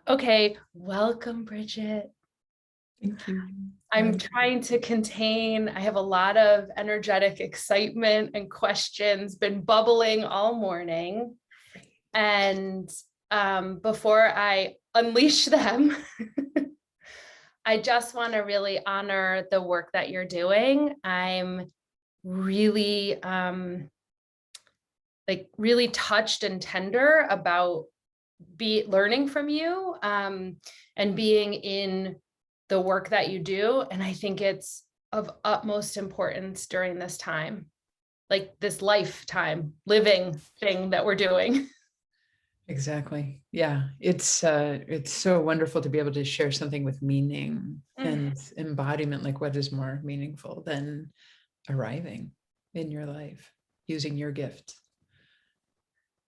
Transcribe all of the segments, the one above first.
Okay, welcome, Brigit. Thank you. I'm trying to contain. I have a lot of energetic excitement and questions been bubbling all morning. And before I unleash them, I just want to really honor the work that you're doing. I'm really really touched and tender about learning from you and being in the work that you do. And I think it's of utmost importance during this time, like this lifetime living thing that we're doing. Exactly. Yeah. It's so wonderful to be able to share something with meaning and embodiment. Like, what is more meaningful than arriving in your life using your gift?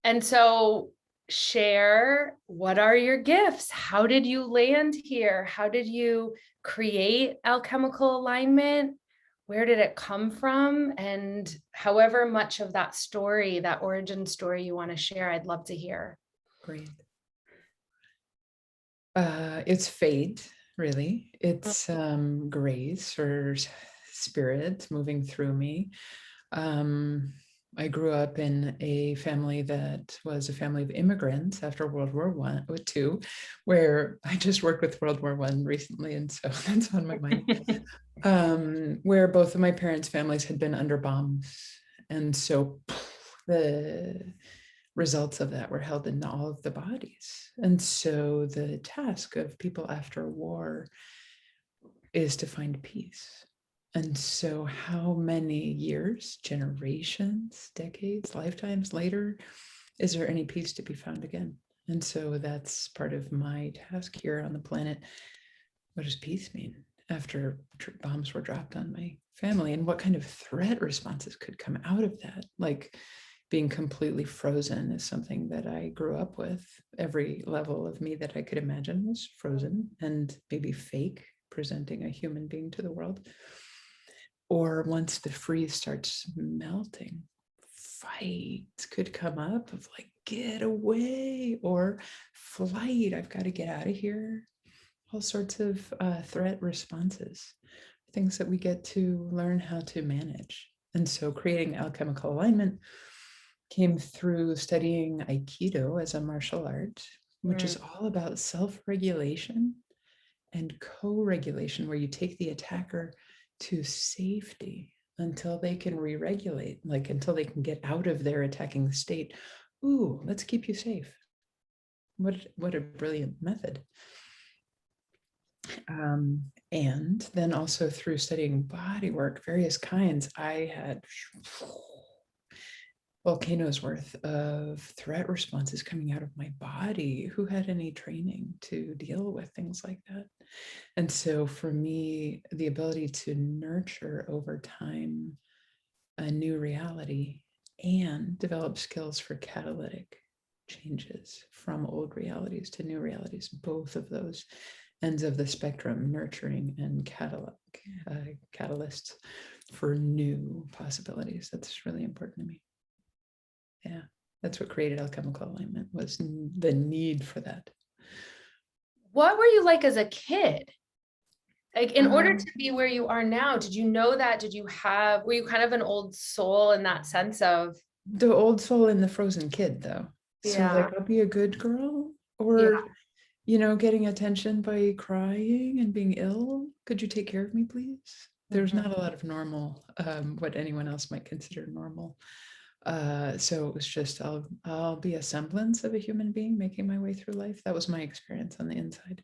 And so share, what are your gifts? How did you land here? How did you create alchemical alignment? Where did it come from? And however much of that story, that origin story you want to share, I'd love to hear. Great. It's fate, really. It's grace or spirit moving through me. I grew up in a family that was a family of immigrants after World War II, where I just worked with World War I recently, and so that's on my mind. Where both of my parents' families had been under bombs, and so the results of that were held in all of the bodies. And so the task of people after war is to find peace. And so, how many years, generations, decades, lifetimes later, is there any peace to be found again? And so, that's part of my task here on the planet. What does peace mean after bombs were dropped on my family? And what kind of threat responses could come out of that? Like, being completely frozen is something that I grew up with. Every level of me that I could imagine was frozen and maybe fake, presenting a human being to the world. Or once the freeze starts melting, fight could come up of like, get away, or flight, I've got to get out of here. All sorts of threat responses, things that we get to learn how to manage. And so creating alchemical alignment came through studying Aikido as a martial art, which is all about self-regulation and co-regulation, where you take the attacker to safety until they can re-regulate, like until they can get out of their attacking state. Ooh, let's keep you safe. What a brilliant method. And then also through studying body work, various kinds, I had volcanoes worth of threat responses coming out of my body. Who had any training to deal with things like that? And so for me, the ability to nurture over time a new reality and develop skills for catalytic changes from old realities to new realities, both of those ends of the spectrum, nurturing and catalysts for new possibilities. That's really important to me. Yeah, that's what created alchemical alignment, was the need for that. What were you like as a kid? Like, in order to be where you are now, did you know that? Were you kind of an old soul in that sense of? The old soul and the frozen kid, though. So like, I'll be a good girl, or, getting attention by crying and being ill. Could you take care of me, please? There's not a lot of normal, what anyone else might consider normal. So it was just, I'll be a semblance of a human being making my way through life. That was my experience on the inside.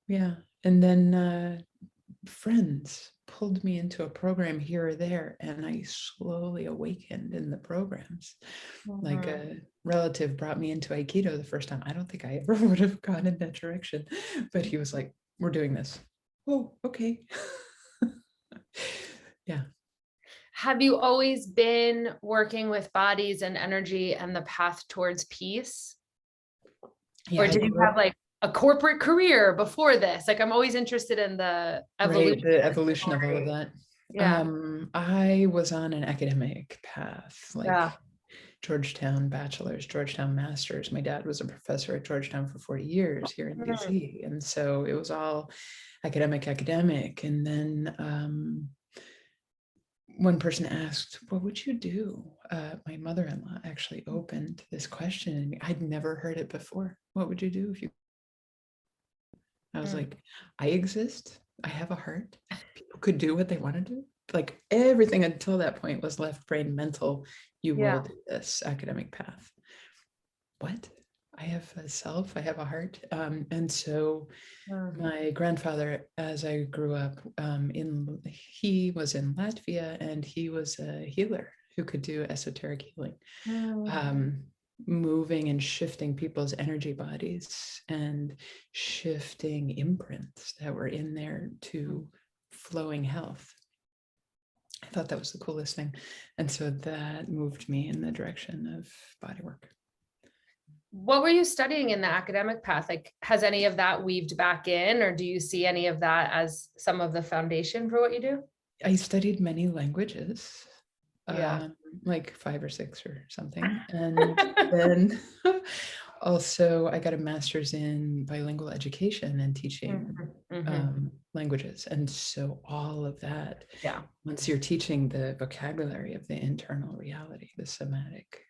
Yeah. And then friends pulled me into a program here or there, and I slowly awakened in the programs. Like, a relative brought me into Aikido the first time. I don't think I ever would have gone in that direction, but he was like, we're doing this. Oh, okay. Yeah. Have you always been working with bodies and energy and the path towards peace? Yeah, or did you have like a corporate career before this? Like, I'm always interested in the evolution. Right, the evolution of all of that. Yeah. I was on an academic path, like Georgetown bachelor's, Georgetown master's. My dad was a professor at Georgetown for 40 years here in DC. And so it was all academic. And then one person asked, what would you do? My mother-in-law actually opened this question and I'd never heard it before. What would you do if you? I was like, I exist. I have a heart. People could do what they want to do. Like everything until that point was left brain mental. You will do this academic path. What? I have a self, I have a heart. And so my grandfather, as I grew up, he was in Latvia and he was a healer who could do esoteric healing, moving and shifting people's energy bodies and shifting imprints that were in there to flowing health. I thought that was the coolest thing. And so that moved me in the direction of bodywork. What were you studying in the academic path? Like, has any of that weaved back in, or do you see any of that as some of the foundation for what you do? I studied many languages, Yeah. like 5 or 6 or something. And then also I got a master's in bilingual education and teaching languages. And so all of that, once you're teaching the vocabulary of the internal reality, the somatic,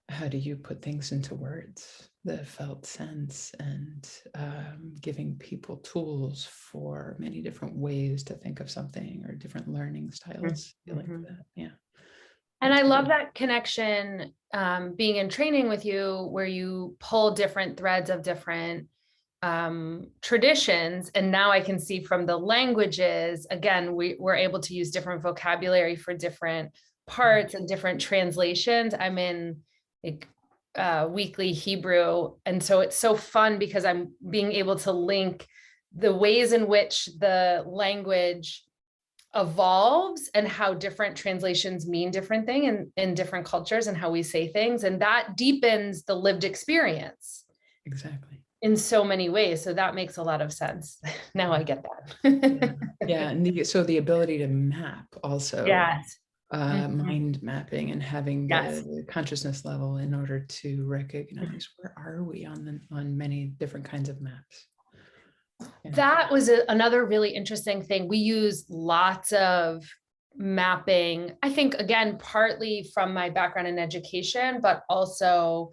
how do you put things into words, the felt sense, and giving people tools for many different ways to think of something or different learning styles, like that. Yeah. And I love that connection, being in training with you, where you pull different threads of different traditions. And now I can see from the languages, again, we're able to use different vocabulary for different parts and different translations. I'm in like weekly Hebrew. And so it's so fun because I'm being able to link the ways in which the language evolves and how different translations mean different thing in different cultures and how we say things. And that deepens the lived experience. Exactly. In so many ways. So that makes a lot of sense. Now I get that. Yeah. And so the ability to map also, Yes. mind mapping and having the consciousness level in order to recognize where are we on many different kinds of maps. That was another really interesting thing. We use lots of mapping, I think, again, partly from my background in education, but also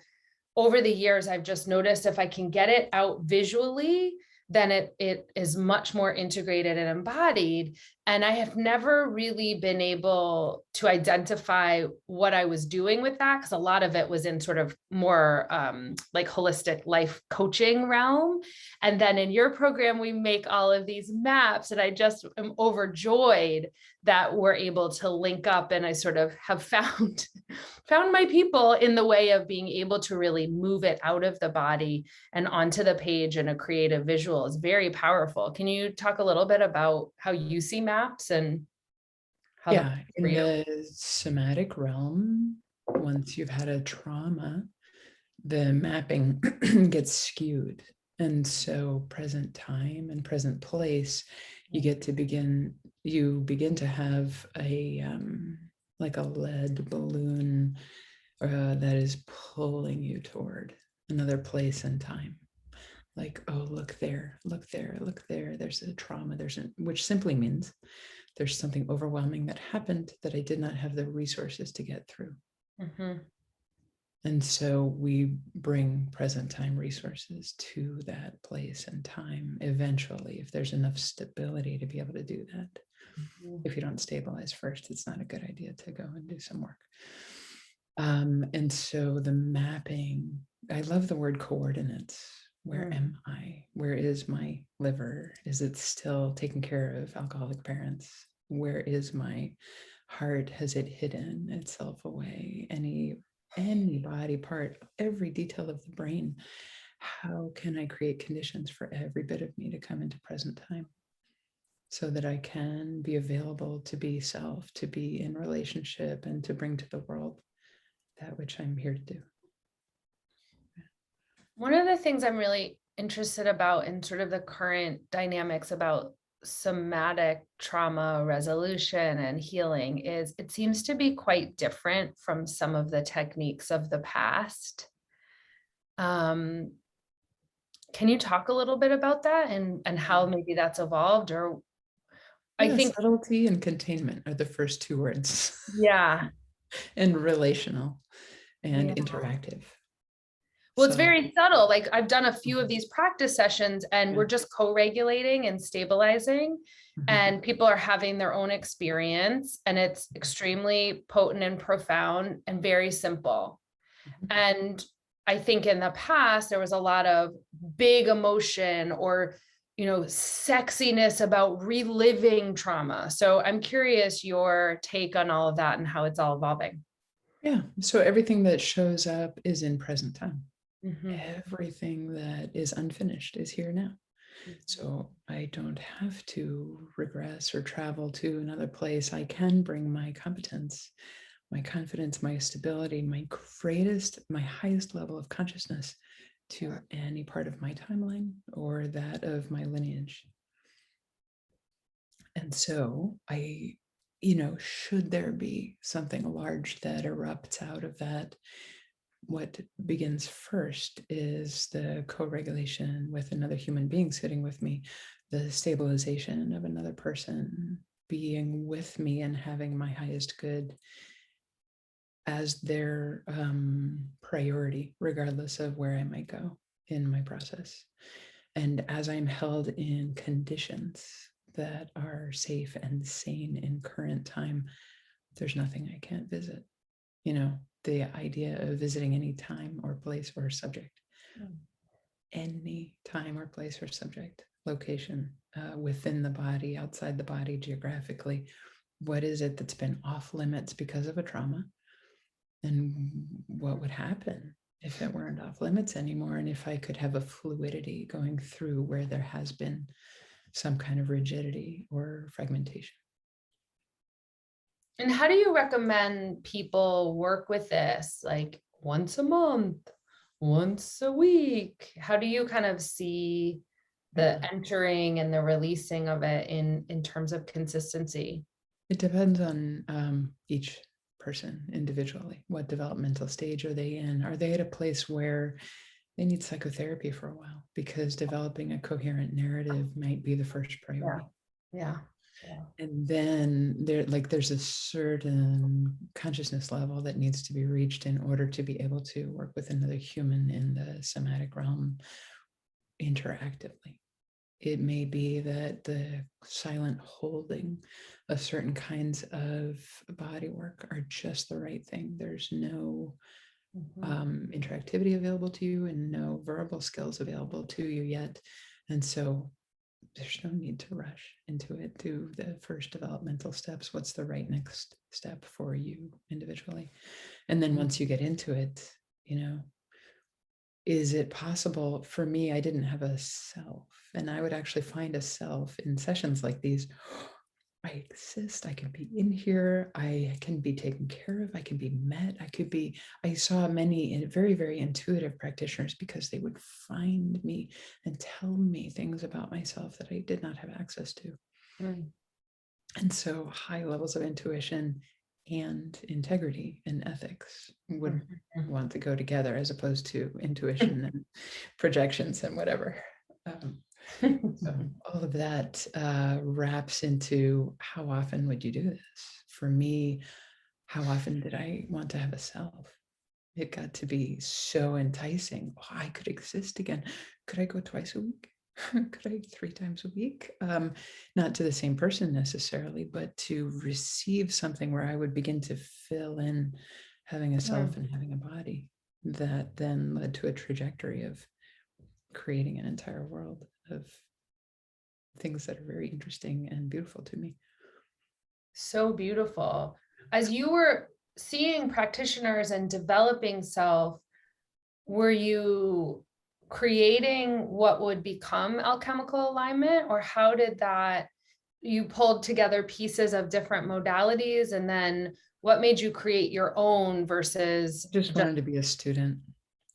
over the years, I've just noticed if I can get it out visually, then it is much more integrated and embodied. And I have never really been able to identify what I was doing with that, because a lot of it was in sort of more like holistic life coaching realm. And then in your program, we make all of these maps, and I just am overjoyed that we're able to link up. And I sort of have found my people in the way of being able to really move it out of the body and onto the page in a creative visual is very powerful. Can you talk a little bit about how you see maps and how in the somatic realm, once you've had a trauma, the mapping gets skewed. And so present time and present place, you begin to have a like a lead balloon that is pulling you toward another place and time. Like, oh, look there, look there, look there. There's a trauma, which simply means there's something overwhelming that happened that I did not have the resources to get through. And so we bring present time resources to that place and time eventually, if there's enough stability to be able to do that. If you don't stabilize first, it's not a good idea to go and do some work. And so the mapping, I love the word coordinates. Where am I? Where is my liver? Is it still taking care of alcoholic parents? Where is my heart? Has it hidden itself away? Any body part, every detail of the brain. How can I create conditions for every bit of me to come into present time so that I can be available to be self, to be in relationship, and to bring to the world that which I'm here to do. One of the things I'm really interested about in sort of the current dynamics about somatic trauma resolution and healing is it seems to be quite different from some of the techniques of the past. Um, can you talk a little bit about that and how maybe that's evolved? Or I Yeah, think, subtlety and containment are the first two words, yeah, and relational and yeah. interactive. Well, it's So, very subtle. Like I've done a few of these practice sessions and yeah. we're just co-regulating and stabilizing, Mhm. and people are having their own experience, and it's extremely potent and profound and very simple. Mhm. And I think in the past, there was a lot of big emotion or, sexiness about reliving trauma. So I'm curious your take on all of that and how it's all evolving. Yeah. So everything that shows up is in present time. Mhm. Everything that is unfinished is here now. So I don't have to regress or travel to another place. I can bring my competence, my confidence, my stability, my highest level of consciousness to any part of my timeline or that of my lineage. And so should there be something large that erupts out of that, what begins first is the co-regulation with another human being sitting with me, the stabilization of another person being with me and having my highest good as their priority, regardless of where I might go in my process. And as I'm held in conditions that are safe and sane in current time, there's nothing I can't visit. The idea of visiting any time or place or subject, any time or place or subject, location, within the body, outside the body, geographically. What is it that's been off limits because of a trauma? And what would happen if it weren't off limits anymore? And if I could have a fluidity going through where there has been some kind of rigidity or fragmentation. And how do you recommend people work with this? Like once a month, once a week? How do you kind of see Yeah. the entering and the releasing of it in terms of consistency? It depends on each person individually. What developmental stage are they in? Are they at a place where they need psychotherapy for a while? Because developing a coherent narrative might be the first Yeah. priority. Yeah. Yeah. And then there's a certain consciousness level that needs to be reached in order to be able to work with another human in the somatic realm interactively. It may be that the silent holding of certain kinds of body work are just the right thing. There's no Mhm. interactivity available to you and no verbal skills available to you yet. And so there's no need to rush into it. Do the first developmental steps. What's the right next step for you individually? And then once you get into it, is it possible for me? I didn't have a self, and I would actually find a self in sessions like these. I exist. I can be in here. I can be taken care of. I can be met. I saw many very, very intuitive practitioners because they would find me and tell me things about myself that I did not have access to. Mm. And so high levels of intuition and integrity and ethics would Mhm. want to go together as opposed to intuition and projections and whatever. So all of that wraps into how often would you do this? For me, how often did I want to have a self? It got to be so enticing. Oh, I could exist again. Could I go twice a week? Could I 3 times a week? Not to the same person necessarily, but to receive something where I would begin to fill in having a self and having a body that then led to a trajectory of creating an entire world of things that are very interesting and beautiful to me. So beautiful. As you were seeing practitioners and developing self, were you creating what would become alchemical alignment, or how did that, you pulled together pieces of different modalities, and then what made you create your own versus Just just, wanted to be a student.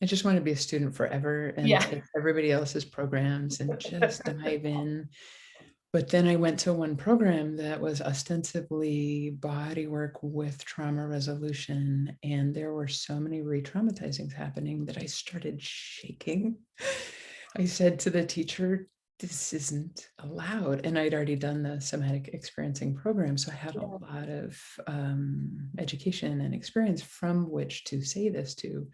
I just wanted to be a student forever and yeah. take everybody else's programs and just dive in. But then I went to one program that was ostensibly body work with trauma resolution. And there were so many re-traumatizings happening that I started shaking. I said to the teacher, this isn't allowed. And I'd already done the somatic experiencing program. So I had a lot of education and experience from which to say this to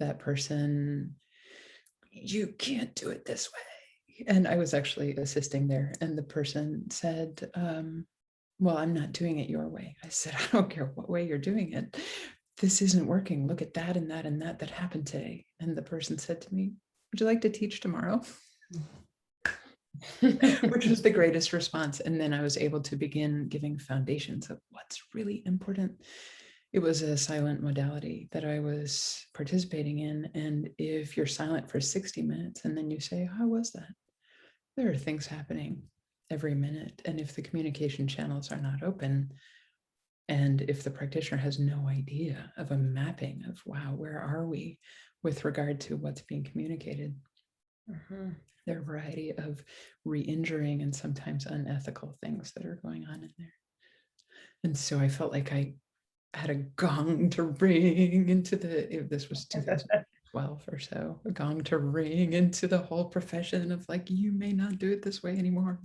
that person. You can't do it this way. And I was actually assisting there. And the person said, well, I'm not doing it your way. I said, I don't care what way you're doing it. This isn't working. Look at that and that and that happened today. And the person said to me, would you like to teach tomorrow? Which was the greatest response. And then I was able to begin giving foundations of what's really important. It was a silent modality that I was participating in. And if you're silent for 60 minutes and then you say, how was that? There are things happening every minute. And if the communication channels are not open, and if the practitioner has no idea of a mapping of, wow, where are we with regard to what's being communicated? There are a variety of re-injuring and sometimes unethical things that are going on in there. And so I felt like I had a gong to ring into this was 2012 or so, a gong to ring into the whole profession of like, you may not do it this way anymore.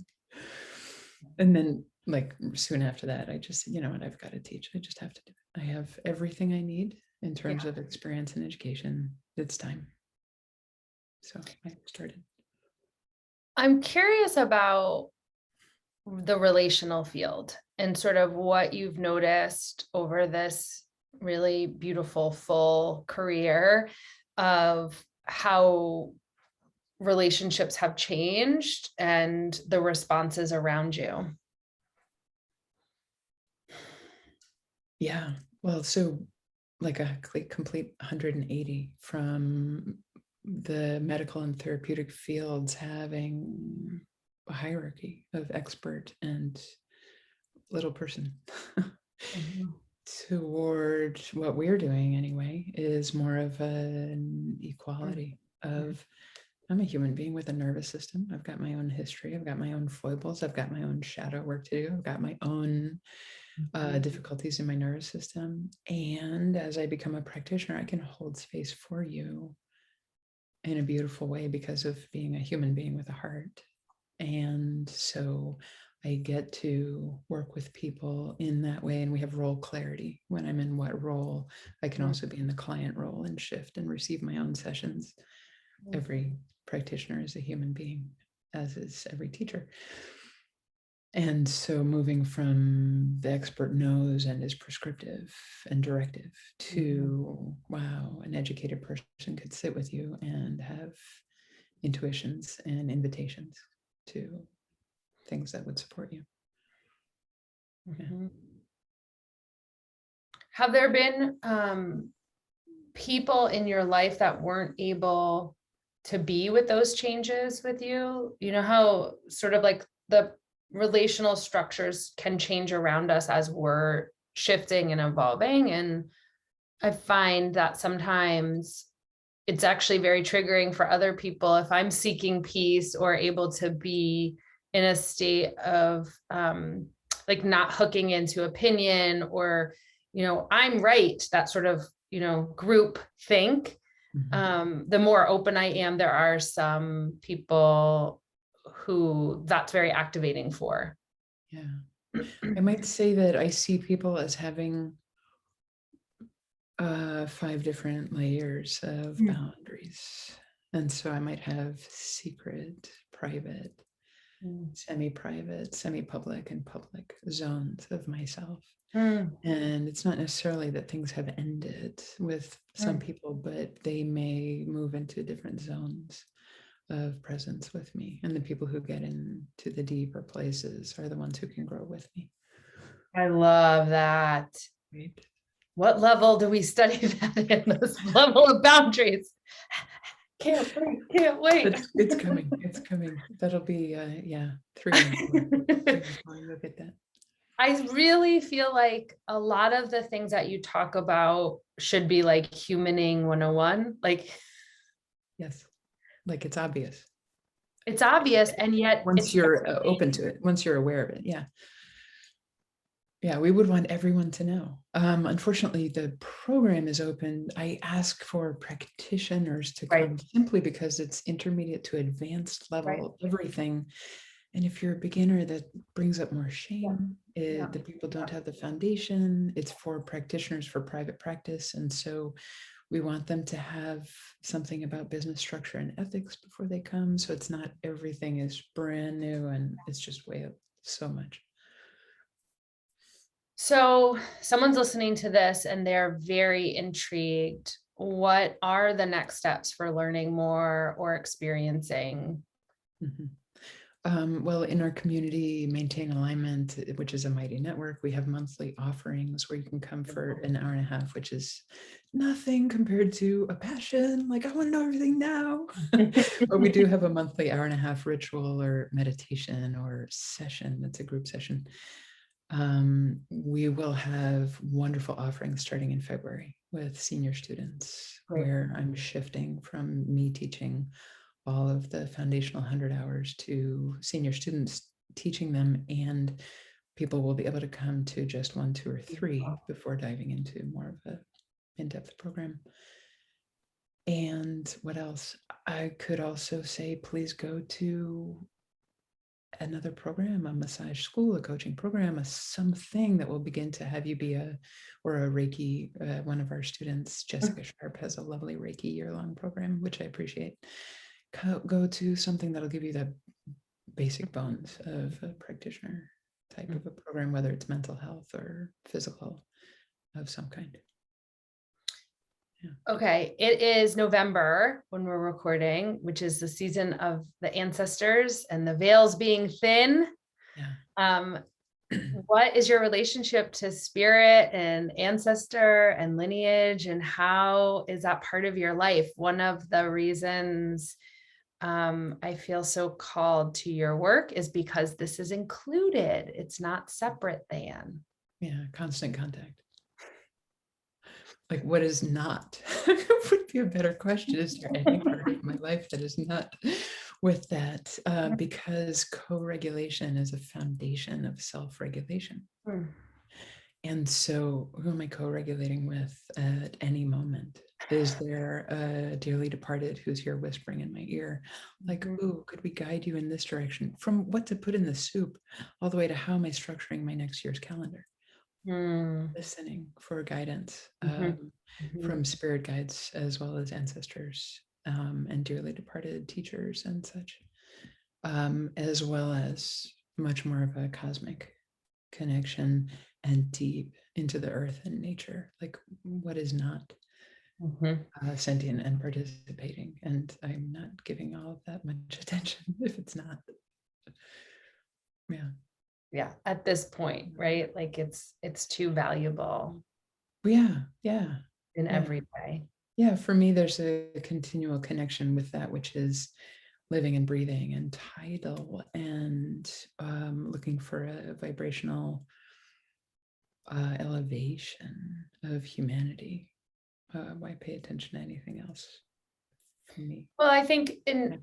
And then like soon after that, I just said, you know what, I've got to teach. I just have to do it. I have everything I need in terms of experience and education. It's time. So I started. I'm curious about the relational field and sort of what you've noticed over this really beautiful, full career of how relationships have changed and the responses around you. Yeah. Well, so like a complete 180 from the medical and therapeutic fields having a hierarchy of expert and little person toward what we're doing anyway is more of an equality of I'm a human being with a nervous system. I've got my own history. I've got my own foibles. I've got my own shadow work to do. I've got my own difficulties in my nervous system. And as I become a practitioner, I can hold space for you in a beautiful way because of being a human being with a heart. And so I get to work with people in that way. And we have role clarity when I'm in what role. I can also be in the client role and shift and receive my own sessions. Every practitioner is a human being, as is every teacher. And so moving from the expert knows and is prescriptive and directive to, wow, an educated person could sit with you and have intuitions and invitations to things that would support you. Yeah. Have there been people in your life that weren't able to be with those changes with you? You know how sort of like the relational structures can change around us as we're shifting and evolving. And I find that sometimes it's actually very triggering for other people if I'm seeking peace or able to be in a state of like not hooking into opinion or, you know, I'm right, that sort of, you know, group think. The more open I am, there are some people who that's very activating for. Yeah. I might say that I see people as having 5 different layers of boundaries. And so I might have secret, private, semi-private, semi-public, and public zones of myself. And it's not necessarily that things have ended with some people, but they may move into different zones of presence with me. And the people who get into the deeper places are the ones who can grow with me. I love that. Right? What level do we study that in, this level of boundaries? Can't wait, can't wait. It's coming, it's coming. That'll be, 3 and 4. You'll get that. I really feel like a lot of the things that you talk about should be like humaning 101. Like, yes, like it's obvious. It's obvious, and yet Once it's you're open to it, once you're aware of it. Yeah. Yeah, we would want everyone to know. Unfortunately, the program is open. I ask for practitioners to right, come simply because it's intermediate to advanced right. level, everything. And if you're a beginner, that brings up more Yeah. shame. Yeah. The people don't have the foundation. It's for practitioners for private practice. And so we want them to have something about business structure and ethics before they come. So it's not everything is brand new and it's just way up so much. So someone's listening to this and they're very intrigued. What are the next steps for learning more or experiencing? Mhm. Well, in our community, Maintain Alignment, which is a mighty network, we have monthly offerings where you can come for an hour and a half, which is nothing compared to a passion. Like, I want to know everything now. But we do have a monthly hour and a half ritual or meditation or session. That's a group session. We will have wonderful offerings starting in February with senior students, Great. where I'm shifting from me teaching all of the foundational 100 hours to senior students, teaching them, and people will be able to come to just 1, 2, or 3 before diving into more of a in-depth program. And what else? I could also say, please go to another program, a massage school, a coaching program, something that will begin to have you be a Reiki. One of our students, Jessica Sharp, has a lovely Reiki year-long program, which I appreciate. Go to something that'll give you the basic bones of a practitioner type of a program, whether it's mental health or physical of some kind. Yeah. Okay, it is November when we're recording, which is the season of the ancestors and the veils being thin. Yeah. What is your relationship to spirit and ancestor and lineage, and how is that part of your life? One of the reasons I feel so called to your work is because this is included. It's not separate than. Yeah. Constant contact. Like, what is not would be a better question. Is there any part of my life that is not with that? Because co-regulation is a foundation of self-regulation. And so who am I co-regulating with at any moment? Is there a dearly departed who's here whispering in my ear? Like, ooh, could we guide you in this direction? From what to put in the soup all the way to how am I structuring my next year's calendar? Listening for guidance from spirit guides as well as ancestors and dearly departed teachers and such, as well as much more of a cosmic connection and deep into the earth and nature, like what is not sentient and participating. And I'm not giving all of that much attention if it's not. Yeah. Yeah, at this point, right? Like it's too valuable Yeah. in Yeah. every way. Yeah. For me, there's a continual connection with that, which is living and breathing and tidal and looking for a vibrational elevation of humanity. Why pay attention to anything else for me? Well, I think in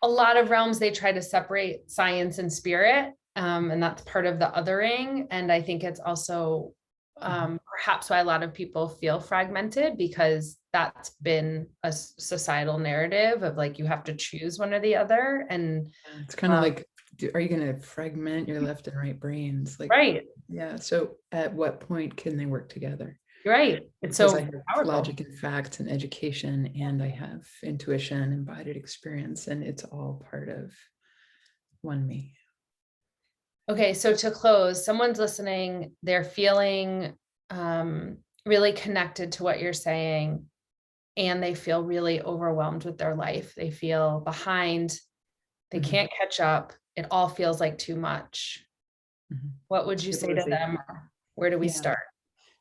a lot of realms, they try to separate science and spirit, and that's part of the othering. And I think it's also perhaps why a lot of people feel fragmented, because that's been a societal narrative of like, you have to choose one or the other. And it's kind of like, are you going to fragment your left and right brains? Like, right. Yeah. So at what point can they work together? Right. It's Because so I have powerful. logic and facts and education, and I have intuition, embodied experience, and it's all part of one me. Okay, so to close, someone's listening, they're feeling really connected to what you're saying, and they feel really overwhelmed with their life. They feel behind, they can't catch up. It all feels like too much. What would you say to them? Where do we start?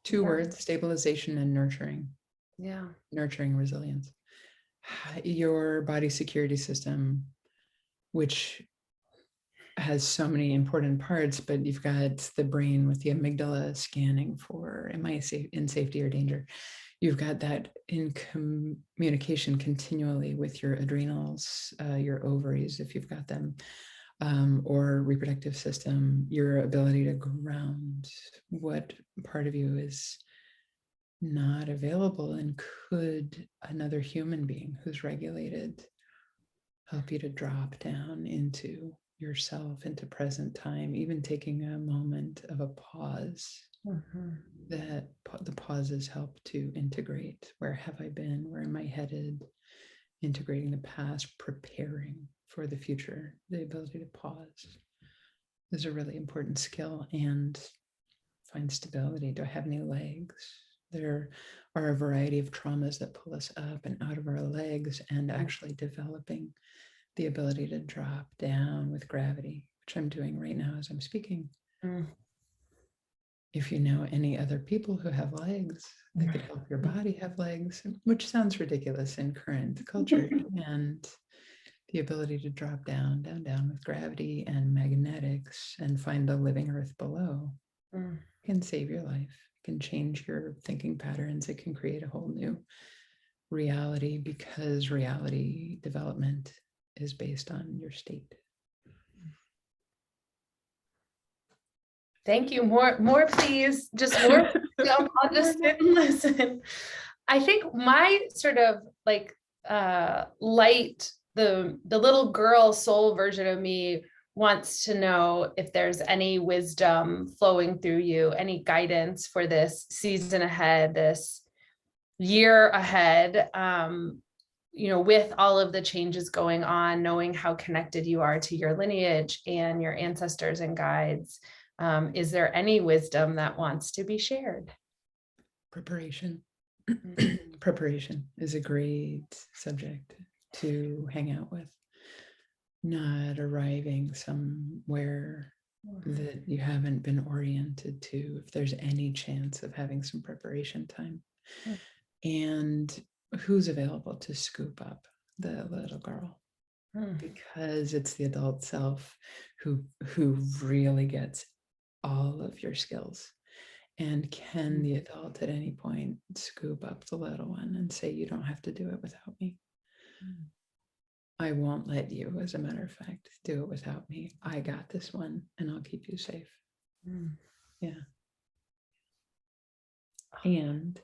2 words: stabilization and nurturing. Yeah. Nurturing resilience. Your body security system, which has so many important parts, but you've got the brain with the amygdala scanning for, am I safe, in safety or danger? You've got that in communication continually with your adrenals, your ovaries, if you've got them, or reproductive system, your ability to ground what part of you is not available, and could another human being who's regulated help you to drop down into yourself, into present time, even taking a moment of a pause. That the pauses help to integrate. Where have I been? Where am I headed? Integrating the past, preparing for the future. The ability to pause is a really important skill, and find stability. Do I have any legs? There are a variety of traumas that pull us up and out of our legs, and actually developing the ability to drop down with gravity, which I'm doing right now as I'm speaking. If you know any other people who have legs that could help your body have legs, which sounds ridiculous in current culture, and the ability to drop down, down, down with gravity and magnetics and find the living earth below, can save your life, can change your thinking patterns. It can create a whole new reality, because reality development is based on your state. Thank you. More, please. Just more. I'll just sit and listen. I think my sort of like light, the little girl soul version of me wants to know if there's any wisdom flowing through you, any guidance for this season ahead, this year ahead. With all of the changes going on, knowing how connected you are to your lineage and your ancestors and guides. Is there any wisdom that wants to be shared? Preparation. Preparation is a great subject to hang out with. Not arriving somewhere that you haven't been oriented to, if there's any chance of having some preparation time. And who's available to scoop up the little girl? Because it's the adult self who really gets all of your skills. And can the adult at any point scoop up the little one and say, you don't have to do it without me. I won't let you, as a matter of fact, do it without me. I got this one, and I'll keep you safe. Yeah. And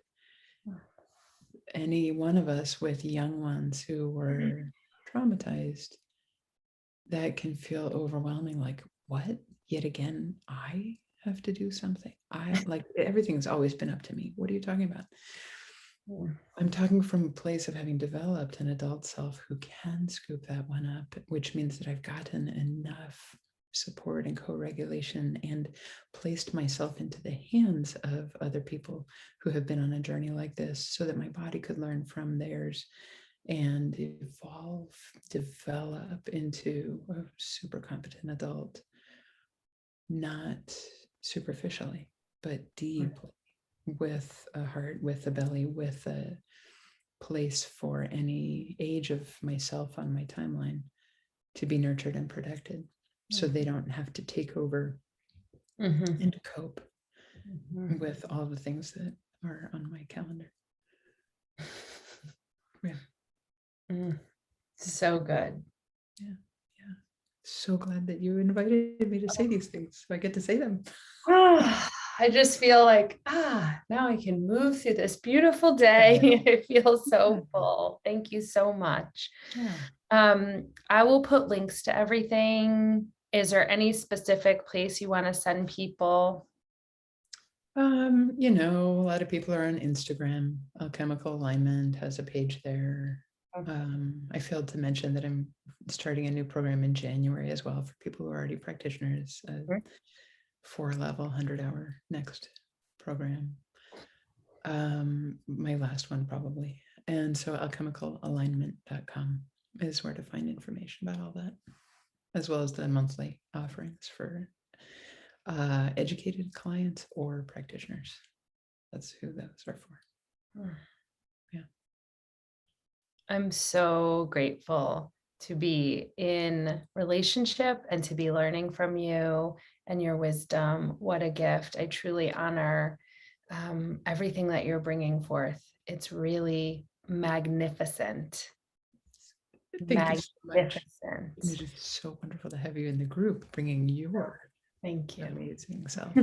any one of us with young ones who were traumatized, that can feel overwhelming. Like, what? Yet again, I have to do something. Everything's always been up to me. What are you talking about? I'm talking from a place of having developed an adult self who can scoop that one up, which means that I've gotten enough support and co-regulation and placed myself into the hands of other people who have been on a journey like this, so that my body could learn from theirs and evolve, develop into a super competent adult, not superficially, but deeply, with a heart, with a belly, with a place for any age of myself on my timeline to be nurtured and protected, so they don't have to take over and cope with all the things that are on my calendar. So good. Yeah. So glad that you invited me to say these things, so I get to say them. I just feel like, now I can move through this beautiful day. I feel so full. Thank you so much. I will put links to everything. Is there any specific place you want to send people? A lot of people are on Instagram. Alchemical Alignment has a page there. I failed to mention that I'm starting a new program in January as well for people who are already practitioners, a 4-level 100-hour next program. My last one probably. And so alchemicalalignment.com is where to find information about all that, as well as the monthly offerings for educated clients or practitioners. That's who those are for. Yeah. I'm so grateful to be in relationship and to be learning from you and your wisdom. What a gift. I truly honor everything that you're bringing forth. It's really magnificent. Thank you so much. Magnificent. It is so wonderful to have you in the group, bringing your Thank you. amazing self.